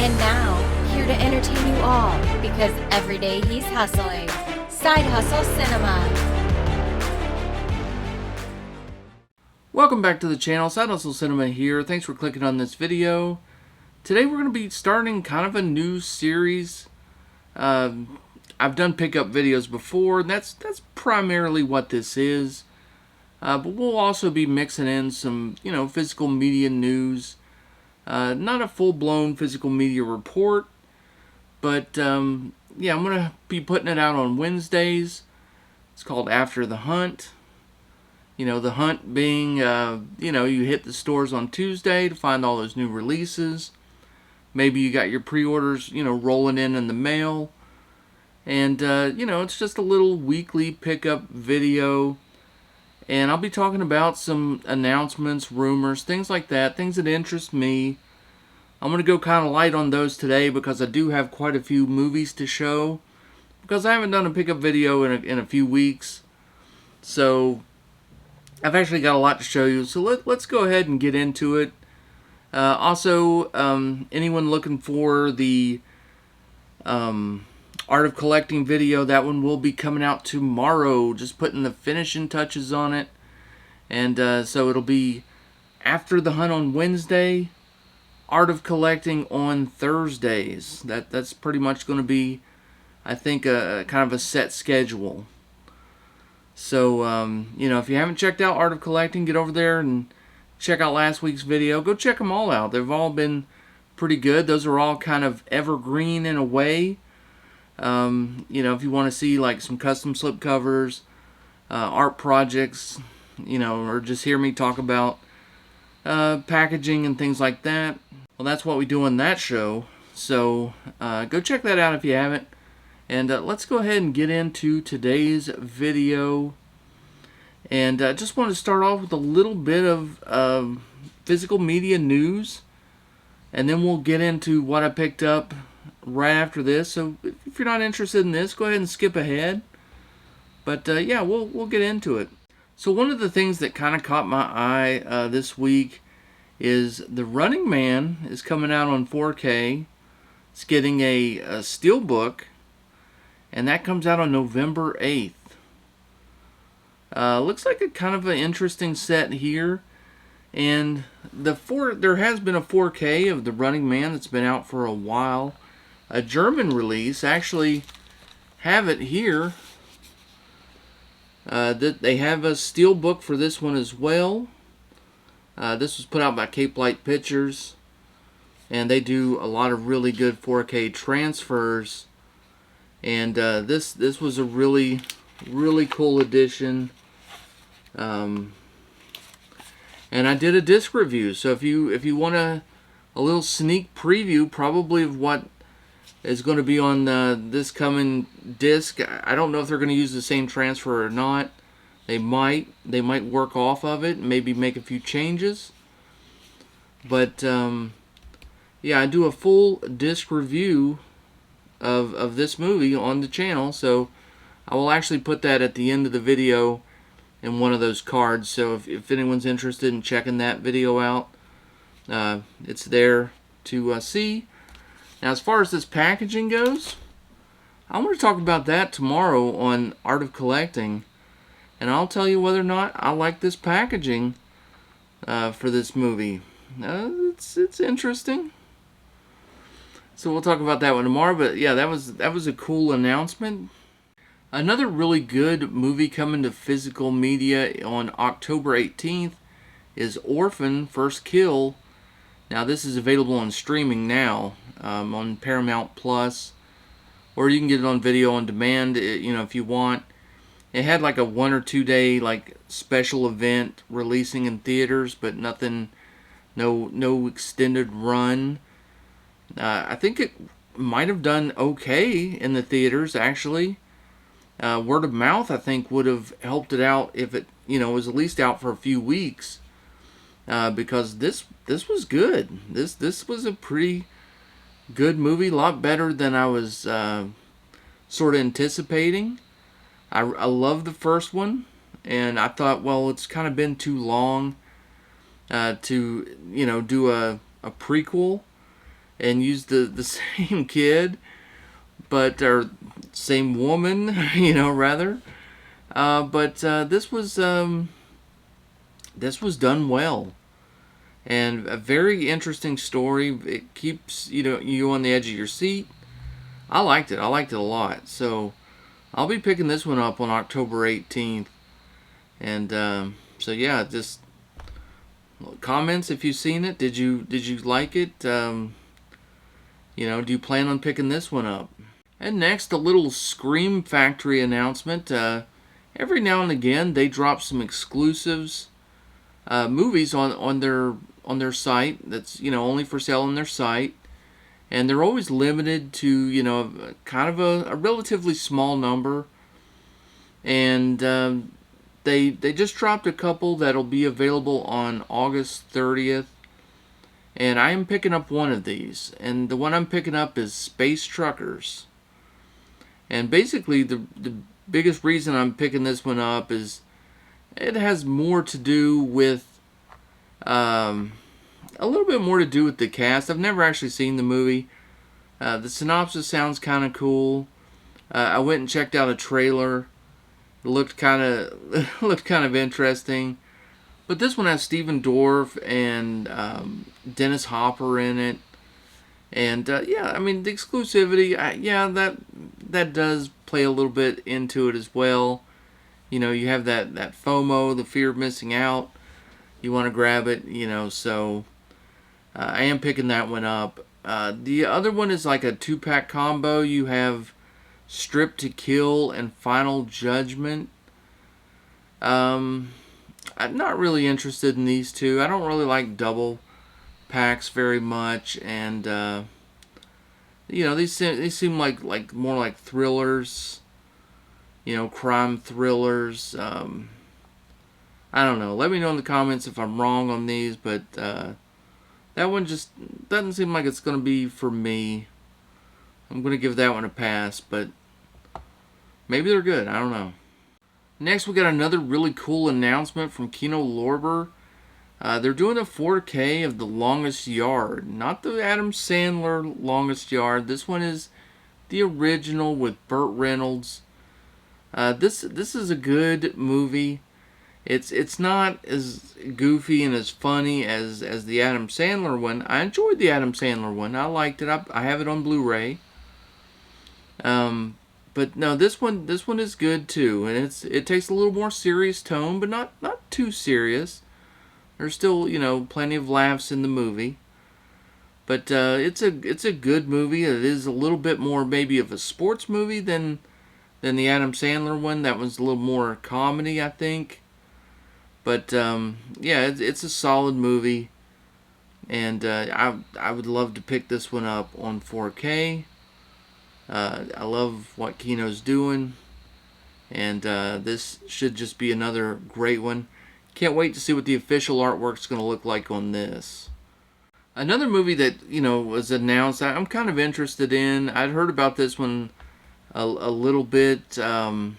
And now, here to entertain you all, because every day he's hustling. Side Hustle Cinema. Welcome back to the channel. Side Hustle Cinema here. Thanks for clicking on this video. Today we're going to be starting kind of a new series. I've done pickup videos before, and that's primarily what this is. But we'll also be mixing in some, physical media news. Not a full-blown physical media report, but I'm going to be putting it out on Wednesdays. It's called After the Hunt. The hunt being, you hit the stores on Tuesday to find all those new releases. Maybe you got your pre-orders, rolling in the mail. And, it's just a little weekly pickup video. And I'll be talking about some announcements, rumors, things like that, things that interest me. I'm going to go kind of light on those today because I do have quite a few movies to show. Because I haven't done a pickup video in a few weeks. So I've actually got a lot to show you. So let's go ahead and get into it. Also, anyone looking for the Art of Collecting video, that one will be coming out tomorrow. Just putting the finishing touches on it. And so it'll be After the Hunt on Wednesday, Art of Collecting on Thursdays. That's pretty much going to be, I think, a kind of a set schedule. So, if you haven't checked out Art of Collecting, get over there and check out last week's video. Go check them all out. They've all been pretty good. Those are all kind of evergreen in a way. If you want to see like some custom slipcovers, art projects, or just hear me talk about packaging and things like that, well, that's what we do on that show. So go check that out if you haven't. And let's go ahead and get into today's video. And I just want to start off with a little bit of physical media news. And then we'll get into what I picked up right after this. So if you're not interested in this, go ahead and skip ahead. But we'll get into it. So one of the things that kind of caught my eye this week is The Running Man is coming out on 4K. It's getting a steelbook, and that comes out on November 8th. Looks like a kind of an interesting set here. And there has been a 4K of The Running Man that's been out for a while. A German release, actually have it here. That they have a steelbook for this one as well. This was put out by Cape Light Pictures, and they do a lot of really good 4K transfers. And this was a really cool edition. And I did a disc review, so if you want a little sneak preview, probably of what is going to be on this coming disc. I don't know if they're going to use the same transfer or not. They might work off of it, maybe make a few changes. But I do a full disc review of this movie on the channel, so I will actually put that at the end of the video in one of those cards. So if anyone's interested in checking that video out, it's there to see. Now, as far as this packaging goes, I want to talk about that tomorrow on Art of Collecting. And I'll tell you whether or not I like this packaging for this movie. It's interesting. So we'll talk about that one tomorrow. But yeah, that was a cool announcement. Another really good movie coming to physical media on October 18th is Orphan: First Kill. Now, this is available on streaming now on Paramount Plus, or you can get it on video on demand, if you want. It had like a 1 or 2 day like special event releasing in theaters, but nothing, no extended run. I think it might have done okay in the theaters, actually. Word of mouth, I think, would have helped it out if it, was at least out for a few weeks. Because this was good. This was a pretty good movie, a lot better than I was sort of anticipating. I love the first one, and I thought, well, it's kind of been too long to do a prequel, and used the same kid, or same woman, rather. But this was done well, and a very interesting story. It keeps you on the edge of your seat. I liked it. I liked it a lot. So I'll be picking this one up on October 18th. And so yeah, just comments if you've seen it. Did you like it? Do you plan on picking this one up? And next, a little Scream Factory announcement. Every now and again, they drop some exclusives movies on their site. That's only for sale on their site, and they're always limited to kind of a relatively small number. And they just dropped a couple that'll be available on August 30th. And I am picking up one of these, and the one I'm picking up is Space Truckers. And basically, the biggest reason I'm picking this one up is it has more to do with, a little bit more to do with the cast. I've never actually seen the movie. The synopsis sounds kind of cool. I went and checked out a trailer. It looked kind of interesting. But this one has Stephen Dorff and Dennis Hopper in it. And yeah, I mean, the exclusivity, that does play a little bit into it as well. You have that FOMO, the fear of missing out. You want to grab it, so I am picking that one up. The other one is like a 2-pack combo. You have Strip to Kill and Final Judgment. I'm not really interested in these two. I don't really like double packs very much, and these seem like more like thrillers, crime thrillers. I don't know. Let me know in the comments if I'm wrong on these, but that one just doesn't seem like it's going to be for me. I'm going to give that one a pass, but maybe they're good. I don't know. Next, we got another really cool announcement from Kino Lorber. They're doing a 4K of The Longest Yard. Not the Adam Sandler Longest Yard. This one is the original with Burt Reynolds. This is a good movie. It's not as goofy and as funny as the Adam Sandler one. I enjoyed the Adam Sandler one. I liked it. I have it on Blu-ray. But no, this one is good too, and it takes a little more serious tone, but not too serious. There's still plenty of laughs in the movie, but it's a good movie. It is a little bit more maybe of a sports movie than the Adam Sandler one. That one's a little more comedy, I think. But yeah, it's a solid movie, and I would love to pick this one up on 4K. I love what Kino's doing, and this should just be another great one. Can't wait to see what the official artwork's going to look like on this. Another movie that was announced, I'm kind of interested in. I'd heard about this one a little bit, and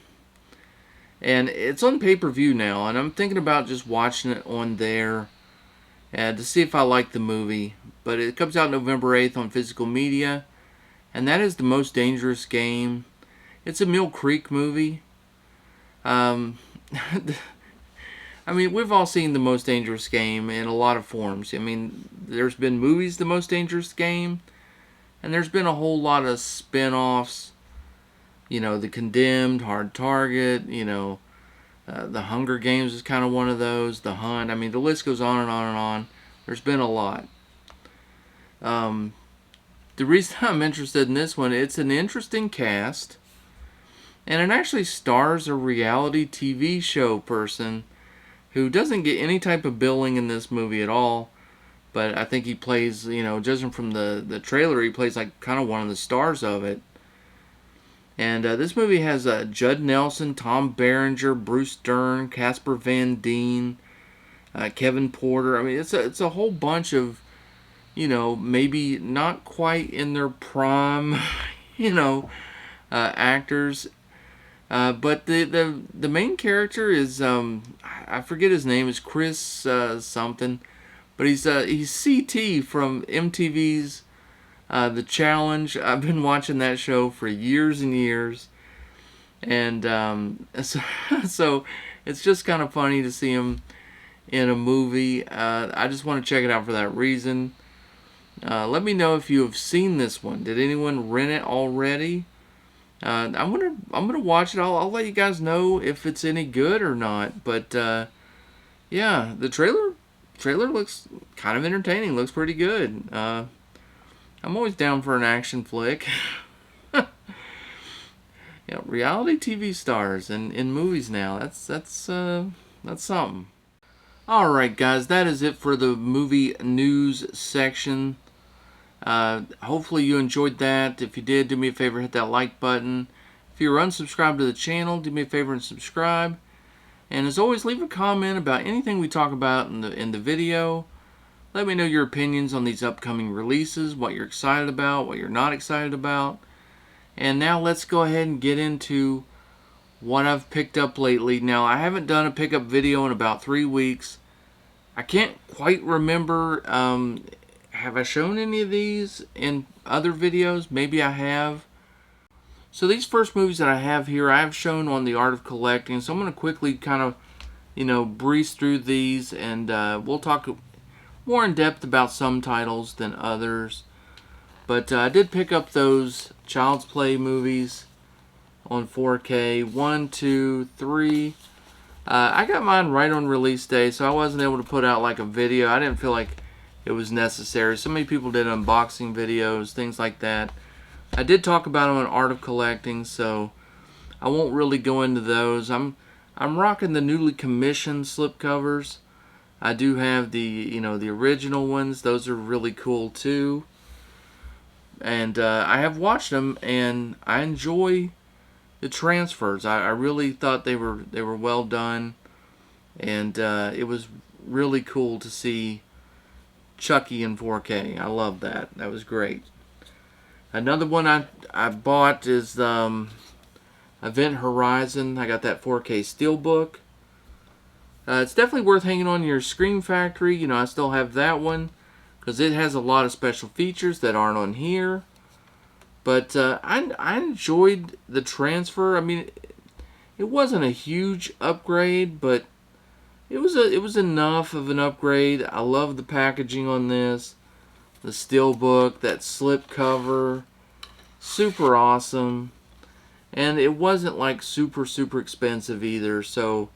it's on pay-per-view now, and I'm thinking about just watching it on there to see if I like the movie. But it comes out November 8th on physical media, and that is The Most Dangerous Game. It's a Mill Creek movie. I mean, we've all seen The Most Dangerous Game in a lot of forms. I mean, there's been movies The Most Dangerous Game, and there's been a whole lot of spin-offs. The Condemned, Hard Target, The Hunger Games is kind of one of those. The Hunt. I mean, the list goes on and on and on. There's been a lot. The reason I'm interested in this one, it's an interesting cast, and it actually stars a reality TV show person who doesn't get any type of billing in this movie at all, but I think he plays, judging from the trailer, he plays like kind of one of the stars of it. And this movie has Judd Nelson, Tom Berenger, Bruce Dern, Casper Van Dien, Kevin Porter. I mean, it's a whole bunch of, maybe not quite in their prime, actors. But the main character is I forget his name, is Chris something, but he's CT from MTV's The Challenge. I've been watching that show for years and years. And so it's just kind of funny to see him in a movie. I just want to check it out for that reason. Let me know if you have seen this one. Did anyone rent it already? I'm gonna watch it. I'll let you guys know if it's any good or not. But yeah, the trailer looks kind of entertaining. Looks pretty good. I'm always down for an action flick. Yeah, reality TV stars in movies now. That's something. All right, guys, that is it for the movie news section. Hopefully you enjoyed that. If you did, do me a favor, hit that like button. If you're unsubscribed to the channel, do me a favor and subscribe. And as always, leave a comment about anything we talk about in the video. Let me know your opinions on these upcoming releases, what you're excited about, what you're not excited about. And now let's go ahead and get into what I've picked up lately. Now, I haven't done a pickup video in about 3 weeks. I can't quite remember, have I shown any of these in other videos? Maybe I have. So these first movies that I have here, I have shown on the Art of Collecting. So I'm going to quickly kind of, breeze through these, and we'll talk more in depth about some titles than others. But I did pick up those Child's Play movies on 4K. 1, 2, 3. I got mine right on release day, so I wasn't able to put out like a video. I didn't feel like it was necessary. So many people did unboxing videos, things like that. I did talk about them on Art of Collecting, so I won't really go into those. I'm rocking the newly commissioned slipcovers. I do have the the original ones. Those are really cool too. And I have watched them, and I enjoy the transfers. I really thought they were well done, and it was really cool to see Chucky in 4K. I love that. That was great. Another one I bought is Event Horizon. I got that 4K Steelbook. It's definitely worth hanging on your Scream Factory. I still have that one, because it has a lot of special features that aren't on here. But I enjoyed the transfer. I mean, it wasn't a huge upgrade, but it was enough of an upgrade. I love the packaging on this. The steelbook, that slip cover, super awesome. And it wasn't like super expensive either. So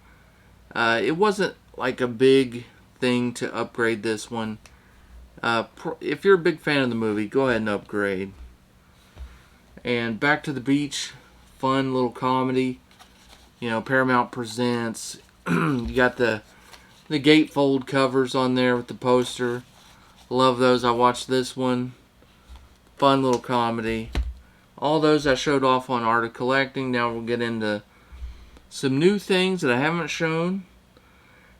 it wasn't like a big thing to upgrade this one. If you're a big fan of the movie, go ahead and upgrade. And Back to the Beach, fun little comedy. Paramount presents. You got the gatefold covers on there with the poster. Love those. I watched this one. Fun little comedy. All those I showed off on Art of Collecting. Now we'll get into some new things that I haven't shown.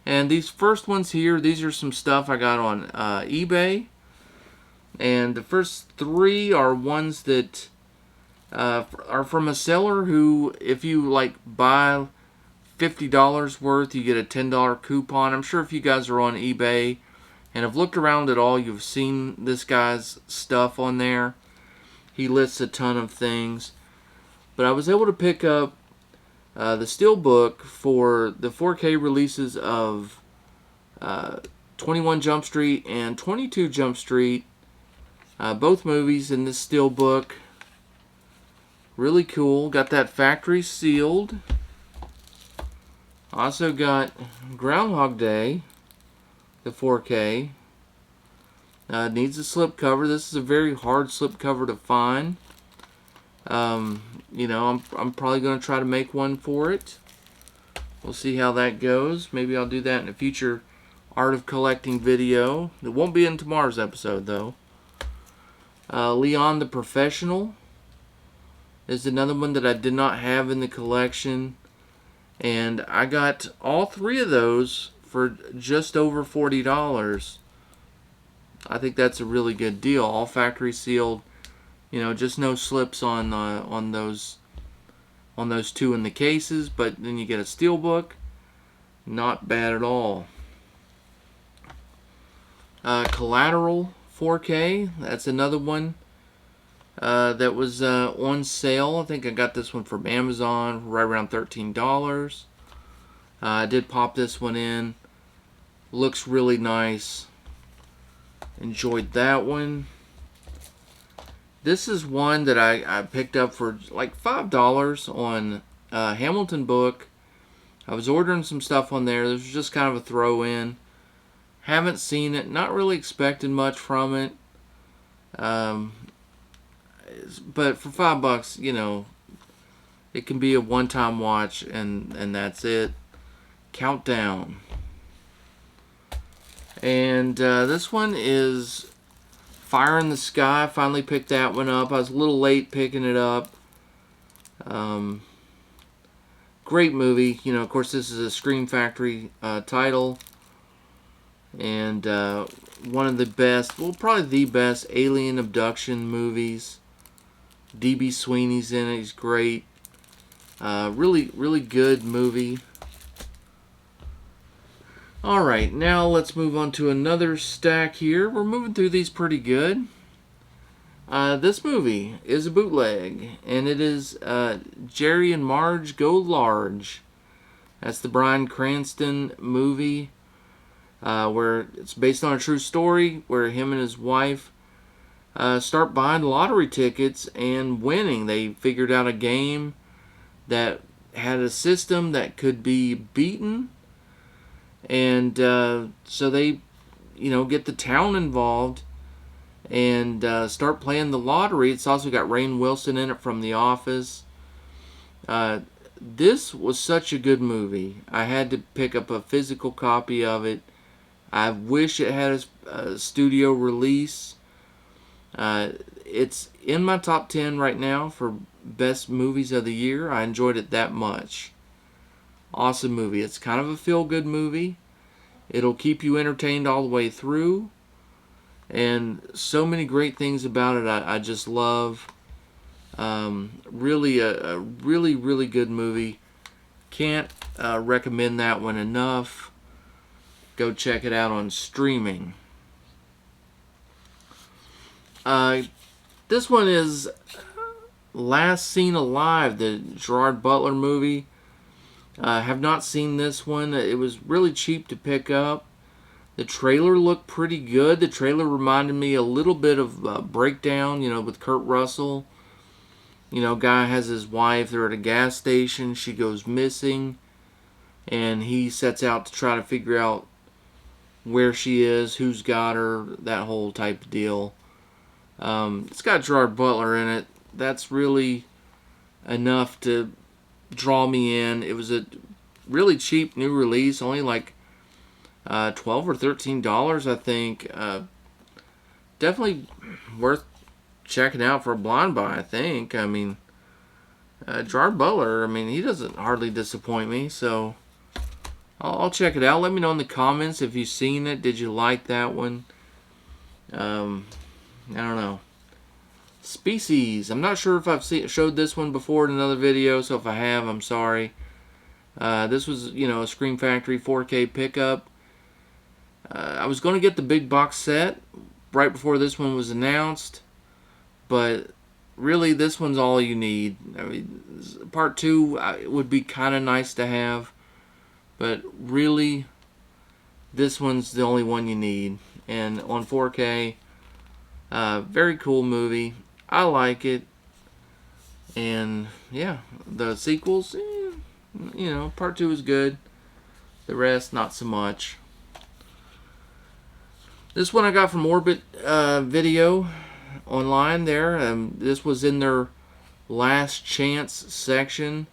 And these first ones here, these are some stuff I got on eBay. And the first 3 are ones that are from a seller who, if you buy $50 worth, you get a $10 coupon. I'm sure if you guys are on eBay and have looked around at all, you've seen this guy's stuff on there. He lists a ton of things. But I was able to pick up the Steelbook for the 4K releases of 21 Jump Street and 22 Jump Street. Both movies in this Steelbook. Really cool. Got that factory sealed. Also got Groundhog Day, the 4K. Needs a slipcover. This is a very hard slipcover to find. I'm probably going to try to make one for it. We'll see how that goes. Maybe I'll do that in a future Art of Collecting video. It won't be in tomorrow's episode, though. Leon the Professional is another one that I did not have in the collection. And I got all 3 of those for just over $40. I think that's a really good deal. All factory sealed. Just no slips on those 2 in the cases, but then you get a Steelbook. Not bad at all. Collateral 4K. That's another one that was on sale. I think I got this one from Amazon right around $13. I did pop this one in. Looks really nice. Enjoyed that one. This is one that I picked up for like $5 on Hamilton Book. I was ordering some stuff on there. This was just kind of a throw-in. Haven't seen it. Not really expecting much from it. But for $5, you know, it can be a one-time watch, and that's it. Countdown. And this one is Fire in the Sky. Finally picked that one up. I was a little late picking it up. Great movie. You know, of course, this is a Scream Factory title. And one of the best, well, probably the best alien abduction movies. D.B. Sweeney's in it. He's great. Really, really good movie. Alright, now let's move on to another stack here. We're moving through these pretty good. This movie is a bootleg, and it is Jerry and Marge Go Large. That's the Bryan Cranston movie, where it's based on a true story, where him and his wife start buying lottery tickets and winning. They figured out a game that had a system that could be beaten. And so they, you know, get the town involved and start playing the lottery. It's also got Rainn Wilson in it from The Office. This was such a good movie. I had to pick up a physical copy of it. I wish it had a studio release. It's in my top 10 right now for best movies of the year. I enjoyed it that much. Awesome movie. It's kind of a feel-good movie. It'll keep you entertained all the way through. And so many great things about it I just love. Really a really, really good movie. Can't recommend that one enough. Go check it out on streaming. This one is Last Seen Alive, the Gerard Butler movie. Have not seen this one. It was really cheap to pick up. The trailer looked pretty good. The trailer reminded me a little bit of Breakdown, you know, with Kurt Russell. You know, guy has his wife. They're at a gas station. She goes missing. And he sets out to try to figure out where she is, who's got her, that whole type of deal. It's got Gerard Butler in it. That's really enough to draw me in. It was a really cheap new release, only like $12 or $13, I think. Definitely worth checking out for a blind buy, I think. I mean, Gerard Butler, I mean, he doesn't hardly disappoint me, so I'll check it out. Let me know in the comments if you've seen it. Did you like that one? I don't know. Species. I'm not sure if I've showed this one before in another video, so if I have, I'm sorry. This was, you know, a Scream Factory 4K pickup. I was going to get the big box set right before this one was announced, but really this one's all you need. I mean, part 2 would be kind of nice to have, but really this one's the only one you need. And on 4K, very cool movie. I like it. And yeah, the sequels, you know, part 2 is good. The rest, not so much. This one I got from Orbit Video online there. This was in their last chance section.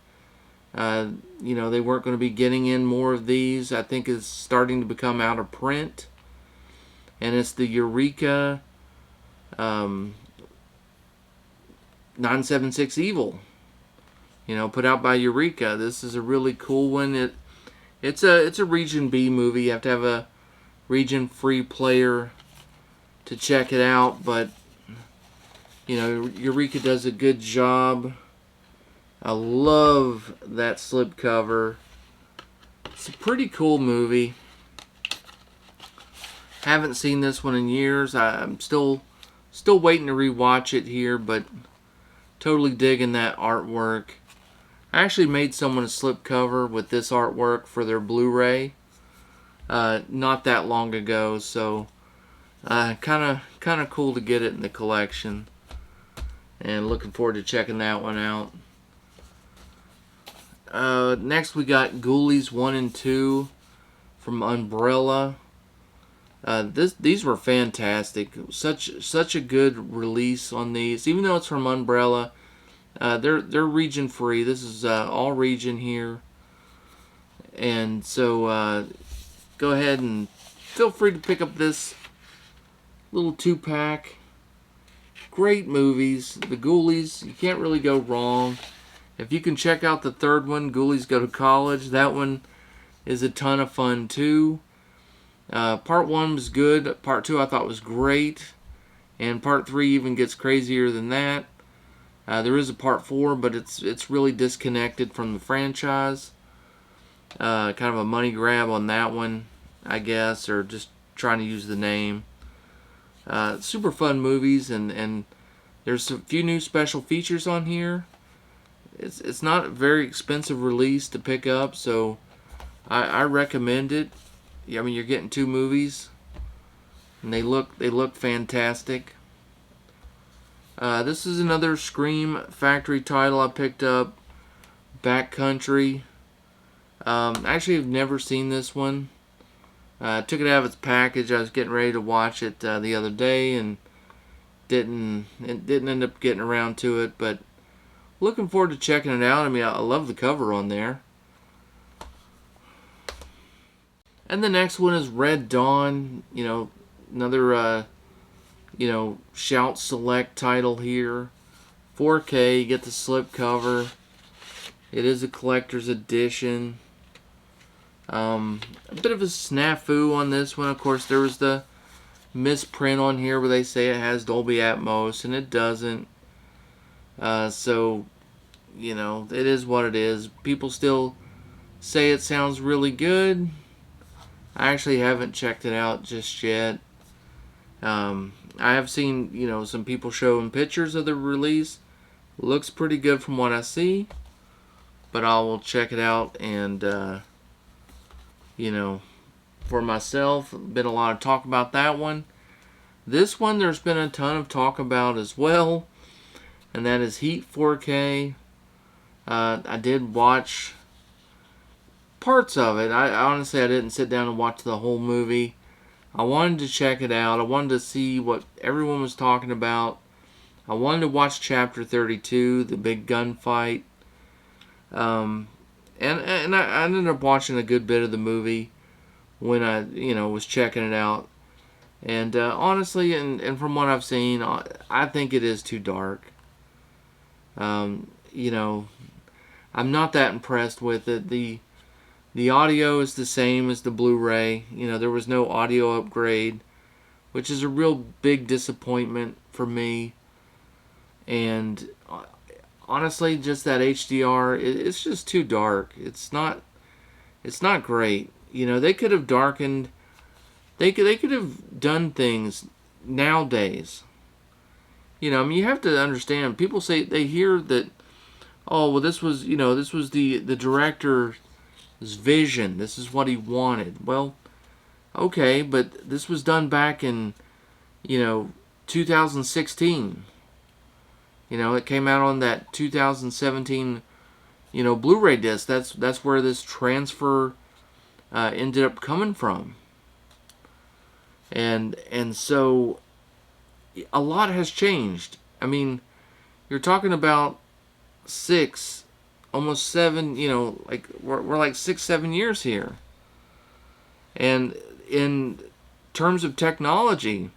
You know, they weren't going to be getting in more of these. I think it's starting to become out of print. And it's the Eureka 976 Evil, you know, put out by Eureka. This is a really cool one. It's a Region B movie. You have to have a Region free player to check it out, but you know, Eureka does a good job. I love that slipcover. It's a pretty cool movie. Haven't seen this one in years. I'm still Still waiting to rewatch it here, but totally digging that artwork. I actually made someone a slipcover with this artwork for their Blu-ray not that long ago, so kind of cool to get it in the collection, and looking forward to checking that one out. Next we got Ghoulies 1 and 2 from Umbrella. These were fantastic. Such a good release on these, even though it's from Umbrella. They're region free. This is all region here, and so go ahead and feel free to pick up this little 2-pack. Great movies. The Ghoulies, you can't really go wrong. If you can check out the third one, Ghoulies Go to College, that one is a ton of fun too. Part 1 was good. Part 2 I thought was great. And Part 3 even gets crazier than that. There is a Part 4, but it's really disconnected from the franchise. Kind of a money grab on that one, I guess, or just trying to use the name. Super fun movies, and there's a few new special features on here. It's not a very expensive release to pick up, so I recommend it. I mean, you're getting 2 movies, and they look fantastic. This is another Scream Factory title I picked up, Backcountry. Actually, I've never seen this one. Took it out of its package. I was getting ready to watch it the other day, and didn't end up getting around to it, but looking forward to checking it out. I mean, I love the cover on there. And the next one is Red Dawn. Another Shout Select title here. 4K, you get the slipcover. It is a collector's edition. A bit of a snafu on this one. Of course, there was the misprint on here where they say it has Dolby Atmos, and it doesn't. So, it is what it is. People still say it sounds really good. I actually haven't checked it out just yet. I have seen, some people showing pictures of the release. Looks pretty good from what I see. But I will check it out and, for myself. Been a lot of talk about that one. This one there's been a ton of talk about as well. And that is Heat 4K. I did watch parts of it. I honestly didn't sit down and watch the whole movie. I wanted to check it out. I wanted to see what everyone was talking about. I wanted to watch Chapter 32, the big gunfight. And I ended up watching a good bit of the movie when I, was checking it out. And honestly, and from what I've seen, I think it is too dark. I'm not that impressed with it. The audio is the same as the Blu-ray. There was no audio upgrade, which is a real big disappointment for me. And honestly, just that HDR, it's just too dark. It's not great. They could have darkened. They could have done things nowadays. You have to understand. People say they hear that, oh, well, this was the director's vision. This is what he wanted. Well, okay, but this was done back in, 2016. It came out on that 2017, Blu-ray disc. That's where this transfer ended up coming from. And so a lot has changed. I mean, you're talking about 6, almost 7, we're like 6-7 years here. And in terms of technology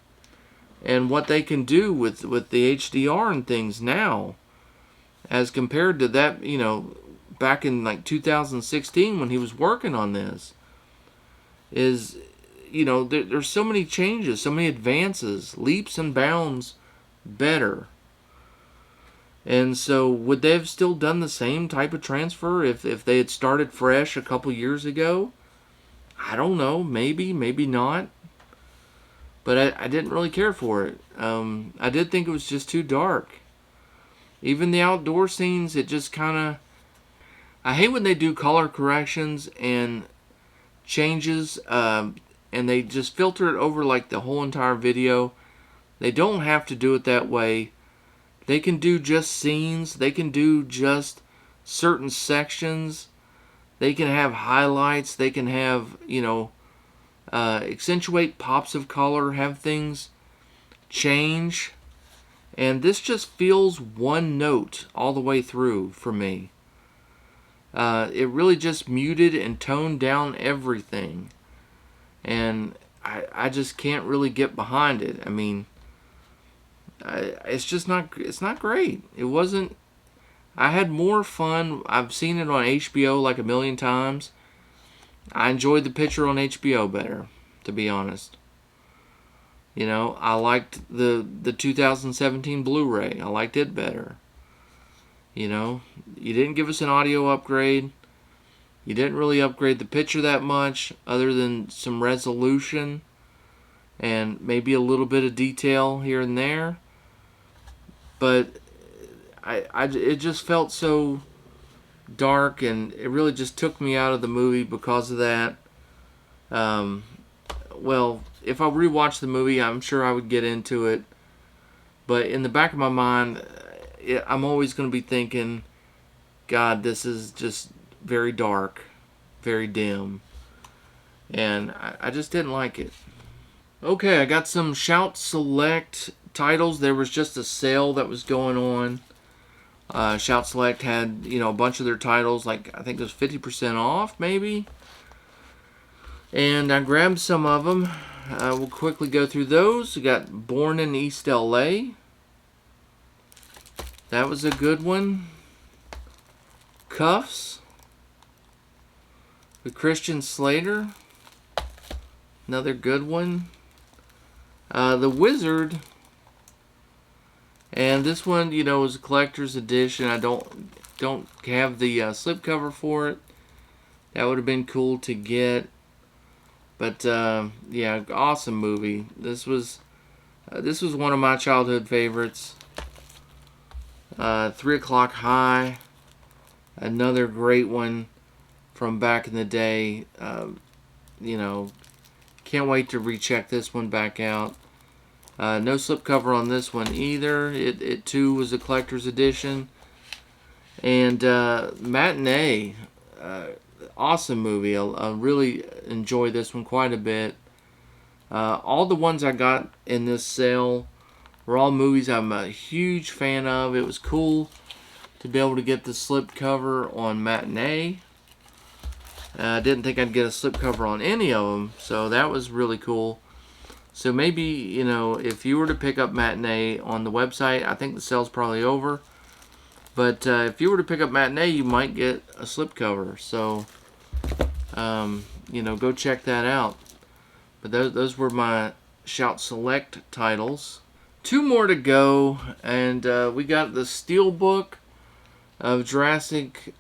and what they can do with the HDR and things now, as compared to that, back in like 2016 when he was working on this, is, there's so many changes, so many advances, leaps and bounds better. And so would they have still done the same type of transfer if they had started fresh a couple years ago? I don't know. Maybe, maybe not. but I didn't really care for it. I did think it was just too dark. Even the outdoor scenes, it just kind of... I hate when they do color corrections and changes, and they just filter it over like the whole entire video. They don't have to do it that way. They can do just scenes. They can do just certain sections. They can have highlights. They can have, accentuate pops of color, have things change. And this just feels one note all the way through for me. It really just muted and toned down everything. And I just can't really get behind it. I mean, it's not great. It wasn't... I had more fun. I've seen it on HBO like a million times. I enjoyed the picture on HBO better, to be honest. I liked the 2017 Blu-ray. I liked it better. You didn't give us an audio upgrade. You didn't really upgrade the picture that much, other than some resolution and maybe a little bit of detail here and there. But it just felt so dark, and it really just took me out of the movie because of that. Well, if I rewatched the movie, I'm sure I would get into it. But in the back of my mind, I'm always going to be thinking, God, this is just very dark, very dim. And I just didn't like it. Okay, I got some Shout Select titles. There was just a sale that was going on. Shout Select had, a bunch of their titles, like I think it was 50% off, maybe. And I grabbed some of them. We'll quickly go through those. We got Born in East LA. That was a good one. Cuffs with Christian Slater. Another good one. The Wizard. And this one, is a collector's edition. I don't have the slipcover for it. That would have been cool to get. But yeah, awesome movie. This was one of my childhood favorites. 3 O'Clock High, another great one from back in the day. Can't wait to recheck this one back out. No slipcover on this one either. It too was a collector's edition. And Matinee, awesome movie. I really enjoy this one quite a bit. All the ones I got in this sale were all movies I'm a huge fan of. It was cool to be able to get the slipcover on Matinee. I didn't think I'd get a slipcover on any of them, so that was really cool. So maybe, if you were to pick up Matinee on the website, I think the sale's probably over. But if you were to pick up Matinee, you might get a slipcover. So, go check that out. But those were my Shout Select titles. 2 more to go, and we got the Steelbook of Jurassic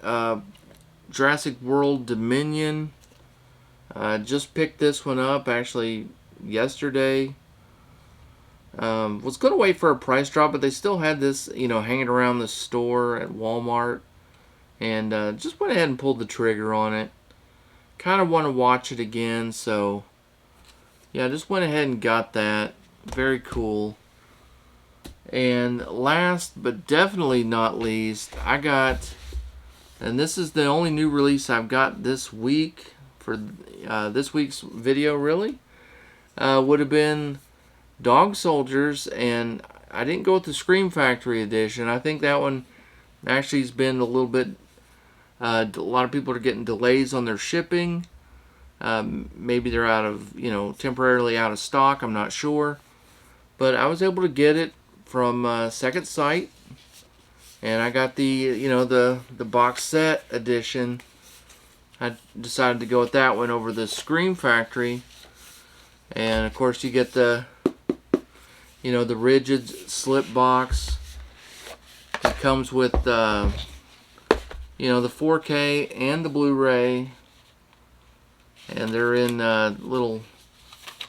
World Dominion. Just picked this one up actually yesterday. Was going to wait for a price drop, but they still had this, hanging around the store at Walmart, and just went ahead and pulled the trigger on it. Kind of want to watch it again, so yeah, just went ahead and got that. Very cool. And last but definitely not least, I got, and this is the only new release I've got this week for this week's video, really, would have been Dog Soldiers, and I didn't go with the Scream Factory edition. I think that one actually has been a little bit, a lot of people are getting delays on their shipping. Maybe they're out of, temporarily out of stock, I'm not sure. But I was able to get it from Second Sight, and I got the the box set edition. I decided to go with that one over the Scream Factory, and of course you get the the rigid slip box. It comes with the 4K and the Blu-ray, and they're in little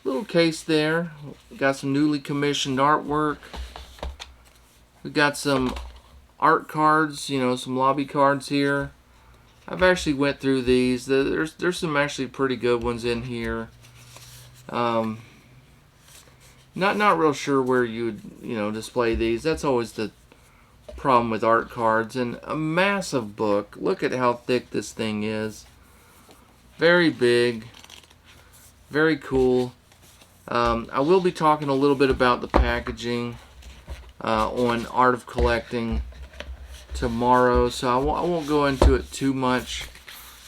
Little case there. We got some newly commissioned artwork. We got some art cards, you know, some lobby cards here. I've actually went through these. There's some actually pretty good ones in here. Not real sure where you would, you know, display these. That's always the problem with art cards. And a massive book. Look at how thick this thing is. Very big. Very cool. I will be talking a little bit about the packaging on Art of Collecting tomorrow, so I won't go into it too much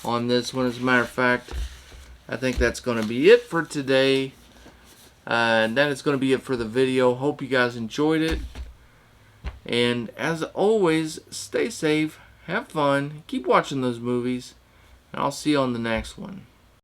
on this one. As a matter of fact, I think that's going to be it for today. And that is going to be it for the video. Hope you guys enjoyed it. And as always, stay safe, have fun, keep watching those movies, and I'll see you on the next one.